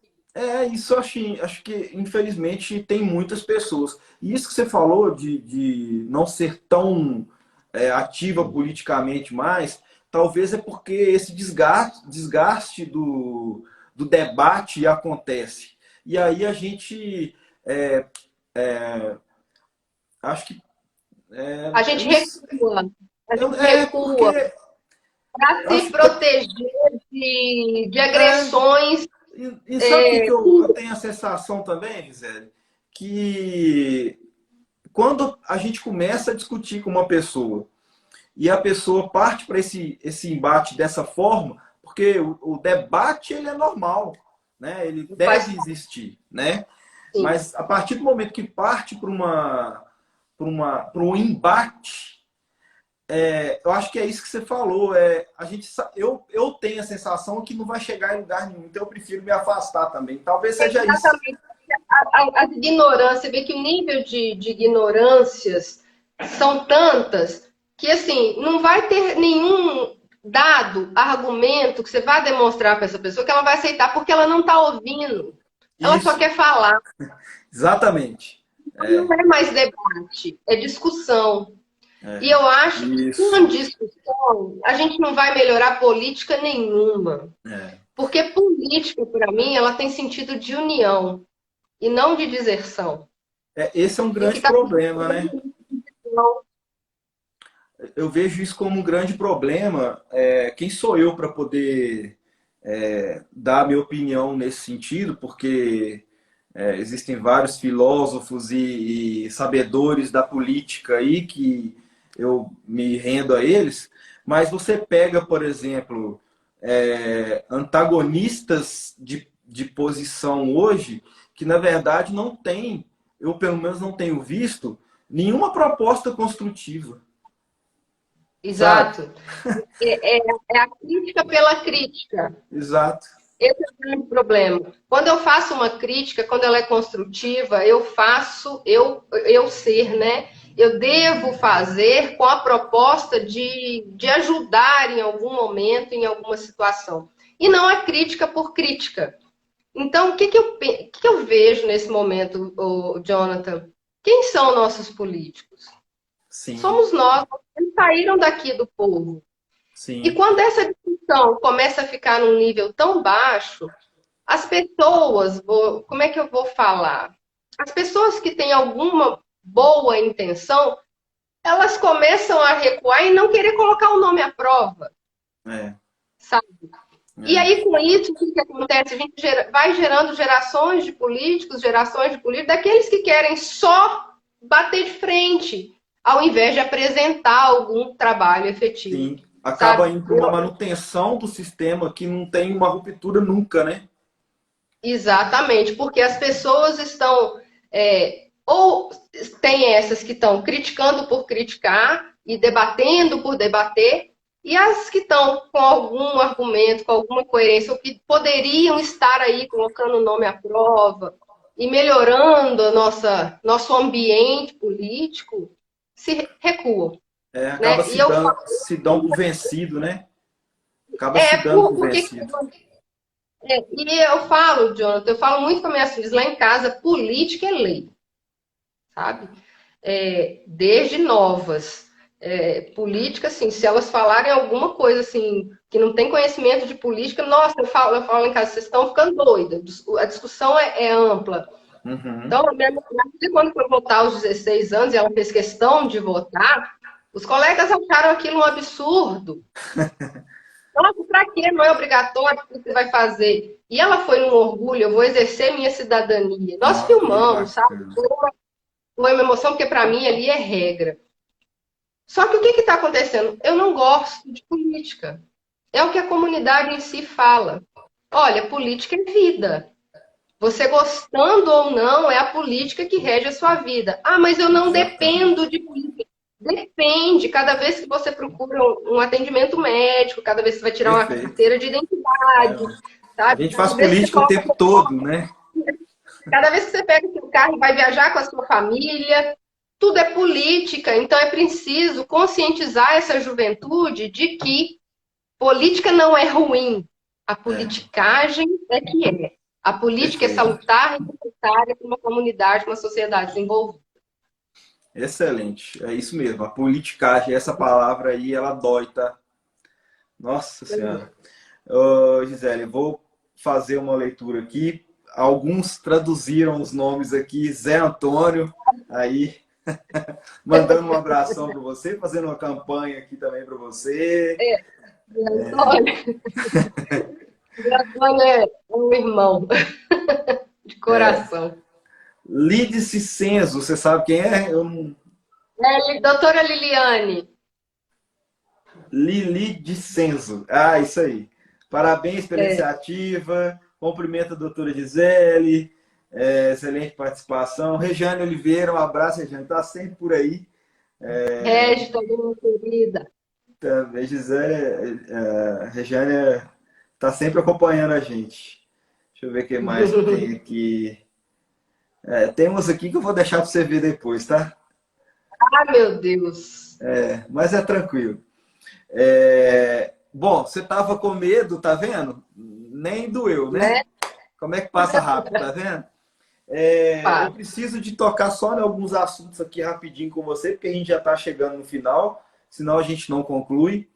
isso eu acho que, infelizmente, tem muitas pessoas. E isso que você falou de não ser tão ativa politicamente mais, talvez é porque esse desgaste do debate acontece. E aí a gente, é, é, acho que A gente isso, recua. A gente recua porque para eu se acho que proteger de é, agressões. e sabe o que, que eu tenho a sensação também, Gisele? Que quando a gente começa a discutir com uma pessoa e a pessoa parte para esse embate dessa forma, porque o debate ele é normal, né? Ele Faz deve existir, né? sim. Mas a partir do momento que parte para um embate, eu acho que é isso que você falou. Eu tenho a sensação que não vai chegar em lugar nenhum, então eu prefiro me afastar também. Talvez seja isso. Exatamente. A ignorância, vê que o nível de ignorâncias são tantas que, assim, não vai ter nenhum dado, argumento que você vá demonstrar para essa pessoa que ela vai aceitar porque ela não está ouvindo. Ela só Isso, quer falar. exatamente. Não É, é mais debate, é discussão. E é, eu acho que com isso. discussão a gente não vai melhorar política nenhuma. É. Porque política, para mim, ela tem sentido de união e não de deserção. Esse é um E o que grande está problema, né? Eu vejo isso como um grande problema. Quem sou eu para poder dar a minha opinião nesse sentido? Porque existem vários filósofos e sabedores da política aí que eu me rendo a eles. Mas você pega, por exemplo, antagonistas de posição hoje que, na verdade, não tem, eu pelo menos não tenho visto, nenhuma proposta construtiva, sabe? Exato. É a crítica pela crítica. Exato. Esse é o grande problema. Quando eu faço uma crítica, quando ela é construtiva, eu faço eu ser, né? Eu devo fazer com a proposta de ajudar em algum momento, em alguma situação. E não a crítica por crítica. Então, o que eu vejo nesse momento, Jonathan? Quem são nossos políticos? sim, somos nós, eles saíram daqui do povo. E sim, quando essa discussão começa a ficar num nível tão baixo, as pessoas, como é que eu vou falar? As pessoas que têm alguma boa intenção, elas começam a recuar e não querer colocar o nome à prova, é, sabe? E é, aí, com isso, o que que acontece? A gente vai gerando gerações de políticos, daqueles que querem só bater de frente, ao invés de apresentar algum trabalho efetivo, sim. Acaba sabe? indo para uma manutenção do sistema que não tem uma ruptura nunca, né? Exatamente, porque as pessoas estão, ou tem essas que estão criticando por criticar e debatendo por debater, e as que estão com algum argumento, com alguma coerência, ou que poderiam estar aí colocando o nome à prova e melhorando nosso ambiente político, se recuam, É, acaba né? E eu falo, se dão por vencido, né? Acaba se dando por porque vencido. e eu falo, Jonathan, eu falo muito com minhas filhas lá em casa, política é lei, sabe? Desde novas. Política, assim, se elas falarem alguma coisa assim, que não tem conhecimento de política, nossa, eu falo em casa, vocês estão ficando doidas, a discussão é ampla. Uhum. Então, a minha filha, quando foi votar aos 16 anos, e ela fez questão de votar, os colegas acharam aquilo um absurdo. Nossa, para quê? Não é obrigatório o que você vai fazer. E ela foi num orgulho, eu vou exercer minha cidadania. Nós Ó, que filmamos, sabe? bacana. Foi uma emoção, porque para mim ali é regra. Só que o que está acontecendo? Eu não gosto de política. É o que a comunidade em si fala. Olha, política é vida. Você gostando ou não, é a política que rege a sua vida. Ah, mas eu não dependo Exatamente. de política. Depende. Cada vez que você procura um atendimento médico, cada vez que você vai tirar uma Perfeito. carteira de identidade, É, a sabe? gente faz Cada vez que você política o coloca, tempo todo, né? cada vez que você pega o seu carro e vai viajar com a sua família, tudo é política. Então é preciso conscientizar essa juventude de que política não é ruim. A É, politicagem é que é. A política é perfeito. salutar e necessária para uma comunidade, uma sociedade desenvolvida. Excelente. É isso mesmo. A politicagem, essa palavra aí, ela dói, tá? Nossa Senhora. Ô, Gisele, vou fazer uma leitura aqui. Alguns traduziram os nomes aqui. Zé Antônio, aí, mandando um abração para você, fazendo uma campanha aqui também para você. Olha, é um irmão de coração. Lídice Senzo, você sabe quem é? Eu não... Doutora Liliane. Lili de Senzo. Ah, isso aí. Parabéns pela É, iniciativa. Cumprimento a doutora Gisele. Excelente participação. Regiane Oliveira, um abraço, Regiane. Está sempre por aí. Régis, minha querida. Também, Gisele, Regiane está sempre acompanhando a gente. Deixa eu ver o que mais que tem aqui. Tem uns aqui que eu vou deixar para você ver depois, tá? Ah, meu Deus. Mas é tranquilo. Bom, você tava com medo, tá vendo? Nem doeu, né? Né? Como é que passa rápido, tá vendo? Eu Pá. preciso de tocar só em alguns assuntos aqui rapidinho com você, porque a gente já está chegando no final, senão a gente não conclui.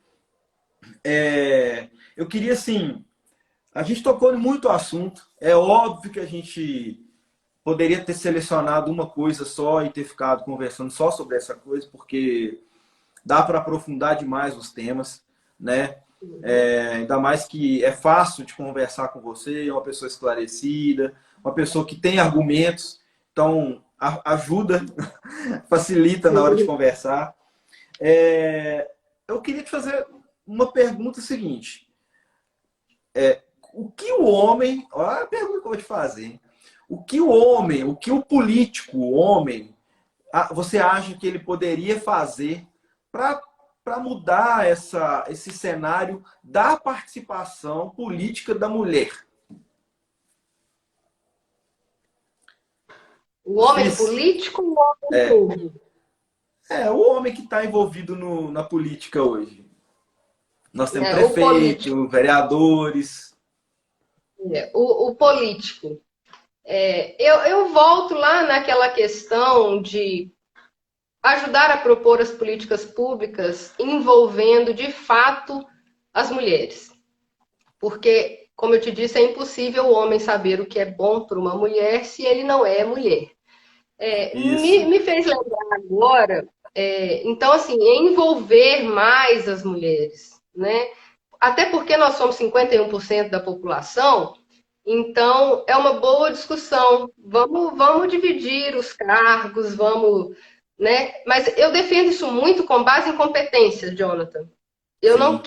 Eu queria, assim, a gente tocou em muito assunto. É óbvio que a gente poderia ter selecionado uma coisa só e ter ficado conversando só sobre essa coisa, porque dá para aprofundar demais os temas, né? Ainda mais que é fácil de conversar com você, é uma pessoa esclarecida, uma pessoa que tem argumentos, então ajuda, facilita na hora de conversar. Eu queria te fazer uma pergunta seguinte: o que o homem, olha a pergunta que eu vou te fazer, hein? O que o homem, o que o político, o homem, você acha que ele poderia fazer para mudar esse cenário da participação política da mulher? O homem Difícil. político ou o homem povo? O homem que está envolvido na política hoje. Nós temos O político. prefeito, vereadores. O político. Eu volto lá naquela questão de ajudar a propor as políticas públicas envolvendo, de fato, as mulheres. Porque, como eu te disse, é impossível o homem saber o que é bom para uma mulher se ele não é mulher. Isso. Me fez lembrar agora, então, assim, envolver mais as mulheres, né? Até porque nós somos 51% da população, então é uma boa discussão. Vamos dividir os cargos, vamos, né? Mas eu defendo isso muito com base em competência, Jonathan. Sim. Eu não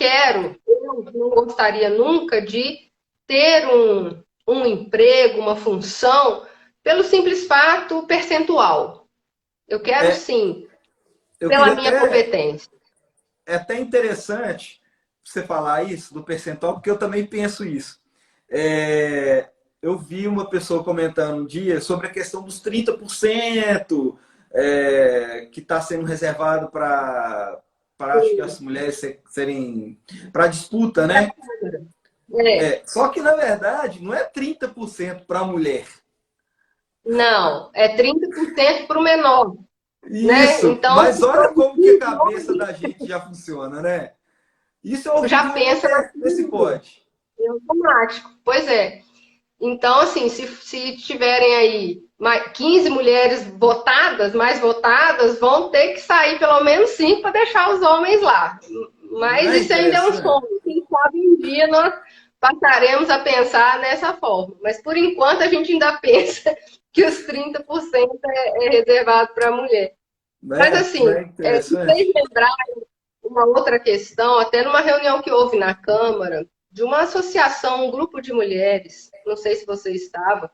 gostaria nunca de ter um emprego, uma função, pelo simples fato percentual. Eu quero É, sim, eu pela queria minha até, competência. é até interessante você falar isso do percentual, porque eu também penso isso. É, eu vi uma pessoa comentando um dia sobre a questão dos 30% que está sendo reservado para acho que as mulheres serem para disputa, né? É, Só que na verdade não é 30% para a mulher. não, é 30% para o menor, né? Isso, Então, mas olha como que a cabeça da gente já funciona, né? Isso é horrível já e nem pensa se pode. em automático. Pois é. Então, assim, se tiverem aí 15 mulheres votadas, mais votadas, vão ter que sair pelo menos 5 para deixar os homens lá. Não Mas é isso ainda é um interessante? sonho. Quem sabe um dia nós passaremos a pensar nessa forma. Mas por enquanto a gente ainda pensa que os 30% é reservado para a mulher. Mas Não assim, é me fez interessante? lembrar uma outra questão, até numa reunião que houve na Câmara, de uma associação, um grupo de mulheres, não sei se você estava,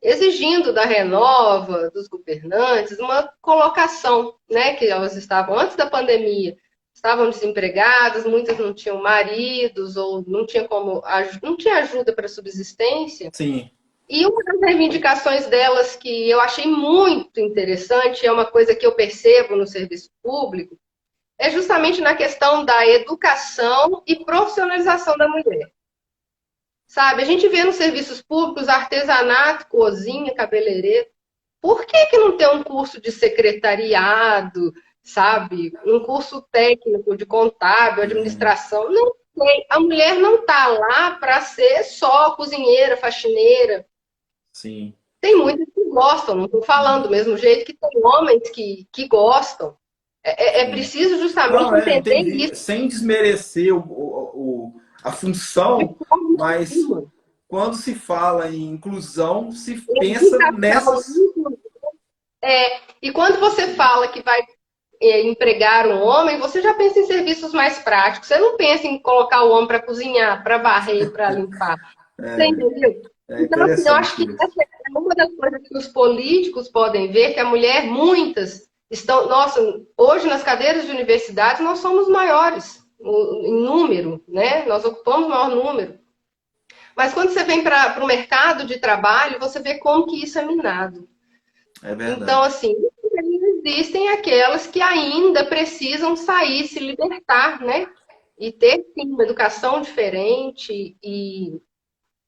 exigindo da Renova, dos governantes, uma colocação, né, que elas estavam antes da pandemia, estavam desempregadas, muitas não tinham maridos ou não tinha como não tinha ajuda para subsistência. Sim. E uma das reivindicações delas que eu achei muito interessante, é uma coisa que eu percebo no serviço público, é justamente na questão da educação e profissionalização da mulher. Sabe, a gente vê nos serviços públicos artesanato, cozinha, cabeleireiro. Por que que não tem um curso de secretariado, sabe? Um curso técnico de contábil, administração? Não tem. A mulher não está lá para ser só cozinheira, faxineira. Sim. Tem muitas que gostam, não estou falando do mesmo jeito que tem homens que gostam. É Sim. preciso justamente Não, entender entendi. isso. Sem desmerecer a função, mas quando se fala em inclusão, se pensa Educação. nessas. E quando você fala que vai empregar um homem, você já pensa em serviços mais práticos. Você não pensa em colocar o homem para cozinhar, para varrer, para limpar. Você entendeu? É Então, assim, eu acho interessante que isso. essa é uma das coisas que os políticos podem ver, que a mulher, muitas, estão. Nossa, hoje nas cadeiras de universidade nós somos maiores em número, né? Nós ocupamos o maior número. Mas quando você vem para o mercado de trabalho, você vê como que isso é minado. É Então, verdade. assim, existem aquelas que ainda precisam sair, se libertar, né? E ter, sim, uma educação diferente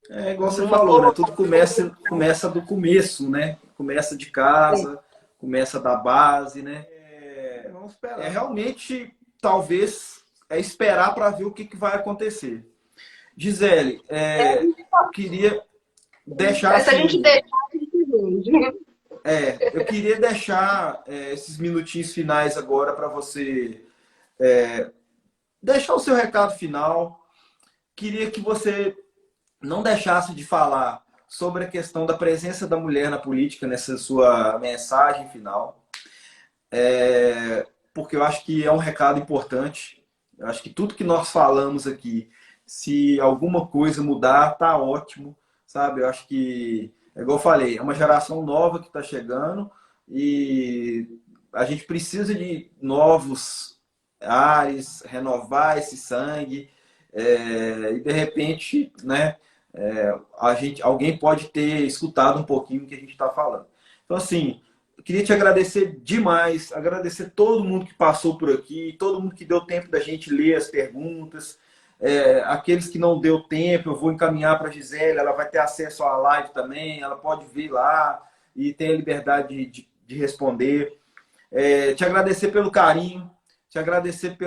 É igual e você uma falou, né? colocação. Tudo começa do começo, né? Começa de casa, começa da base, né? Vamos esperar. Realmente, talvez, é esperar para ver o que vai acontecer. Gisele, queria deixar Se a gente assim, deixar, a gente vende. eu queria deixar esses minutinhos finais agora para você deixar o seu recado final. Queria que você não deixasse de falar sobre a questão da presença da mulher na política nessa sua mensagem final, porque eu acho que é um recado importante. Eu acho que tudo que nós falamos aqui, se alguma coisa mudar, tá ótimo, sabe? Eu acho que, é igual eu falei, é uma geração nova que está chegando e a gente precisa de novos ares, renovar esse sangue e de repente, né? Alguém pode ter escutado um pouquinho do que a gente está falando. Então, assim, eu queria te agradecer demais, agradecer todo mundo que passou por aqui, todo mundo que deu tempo da gente ler as perguntas. Aqueles que não deu tempo, eu vou encaminhar para a Gisele, ela vai ter acesso à live também, ela pode vir lá e tem a liberdade de responder. Te agradecer pelo carinho, te agradecer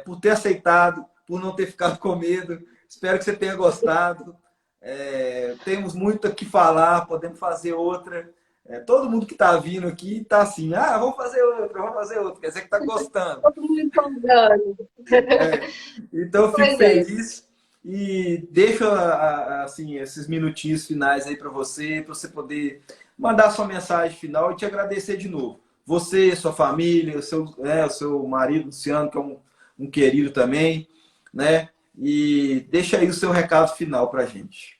por ter aceitado, por não ter ficado com medo. Espero que você tenha gostado. Temos muito o que falar, podemos fazer outra. Todo mundo que está vindo aqui está assim, vamos fazer outra, vamos fazer outra. Quer dizer que está gostando. Todo mundo empolgando. Então, eu fico Pois é. feliz e deixo assim, esses minutinhos finais aí para você poder mandar sua mensagem final e te agradecer de novo. Você, sua família, o seu marido, Luciano, que é um querido também, né? E deixa aí o seu recado final para a gente.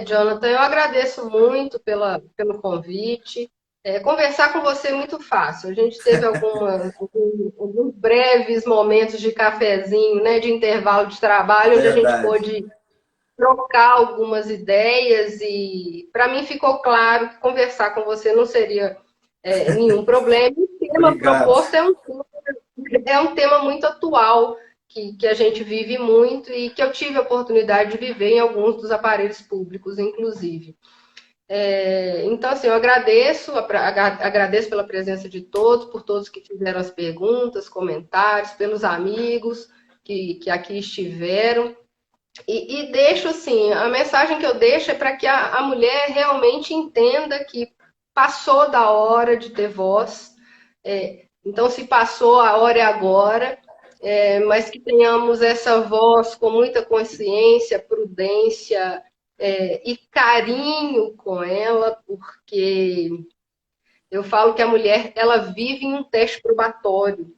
Jonathan, eu agradeço muito pelo convite. Conversar com você é muito fácil. A gente teve alguns breves momentos de cafezinho, né, de intervalo de trabalho, onde a gente Verdade. pôde trocar algumas ideias e para mim ficou claro que conversar com você não seria nenhum problema. O tema Obrigado. proposto é um tema muito atual, que a gente vive muito e que eu tive a oportunidade de viver em alguns dos aparelhos públicos, inclusive. Então, assim, eu agradeço pela presença de todos, por todos que fizeram as perguntas, comentários, pelos amigos que aqui estiveram. E deixo assim, a mensagem que eu deixo é para que a mulher realmente entenda que passou da hora de ter voz. Então, se passou, a hora é agora, mas que tenhamos essa voz com muita consciência, prudência, e carinho com ela, porque eu falo que a mulher ela vive em um teste probatório.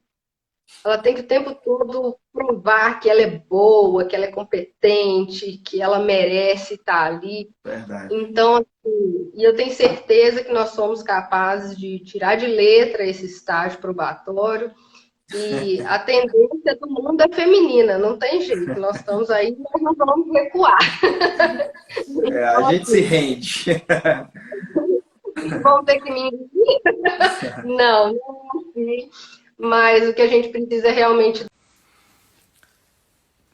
Ela tem que o tempo todo provar que ela é boa, que ela é competente, que ela merece estar ali. Verdade. Então, assim, e eu tenho certeza que nós somos capazes de tirar de letra esse estágio probatório. E a tendência do mundo é feminina, não tem jeito. Nós estamos aí, nós não vamos recuar. A Então, gente se assim, rende. vão ter que me engolir? Não, não é assim. Mas o que a gente precisa é realmente.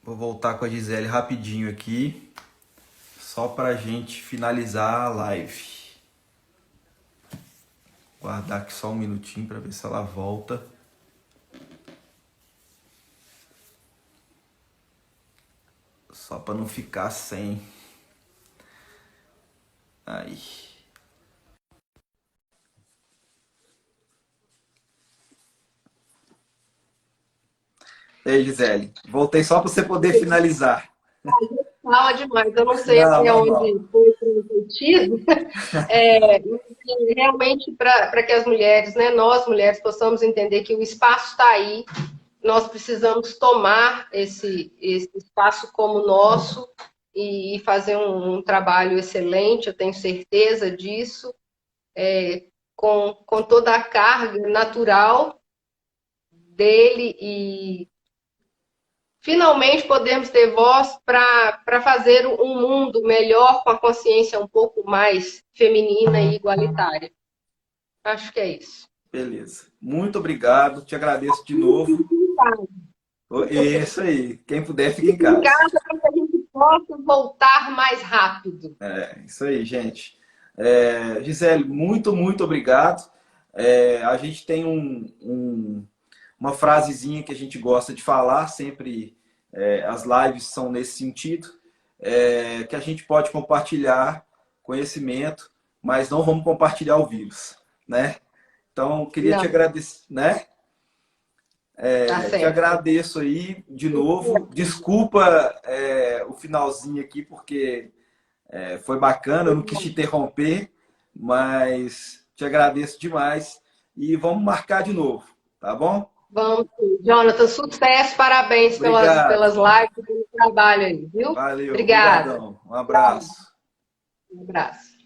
Vou voltar com a Gisele rapidinho aqui, só para a gente finalizar a live. Guardar aqui só um minutinho para ver se ela volta. Só para não ficar sem. Aí. E aí, Gisele, voltei só para você poder finalizar. Fala demais, eu não sei Não, até normal. onde foi transmitido. Realmente, para que as mulheres, né, nós mulheres, possamos entender que o espaço está aí, nós precisamos tomar esse espaço como nosso e fazer um trabalho excelente, eu tenho certeza disso, com toda a carga natural dele e finalmente podemos ter voz para fazer um mundo melhor, com a consciência um pouco mais feminina e igualitária. Acho que é isso. Beleza. Muito obrigado. Te agradeço de novo. Isso aí. Quem puder, fica em Fique em casa. casa para que a gente possa voltar mais rápido. Isso aí, gente. Gisele, muito, muito obrigado. A gente tem uma frasezinha que a gente gosta de falar, sempre as lives são nesse sentido, que a gente pode compartilhar conhecimento, mas não vamos compartilhar o vírus, né? Então, queria te Não, agradecer, né? tá Te certo. agradeço aí de novo. Desculpa o finalzinho aqui, porque foi bacana, eu não quis te interromper, mas te agradeço demais e vamos marcar de novo, tá bom? Vamos, Jonathan, sucesso, parabéns Obrigado. pelas lives, pelo trabalho aí, viu? Valeu, Obrigada. obrigadão. Um abraço. Um abraço.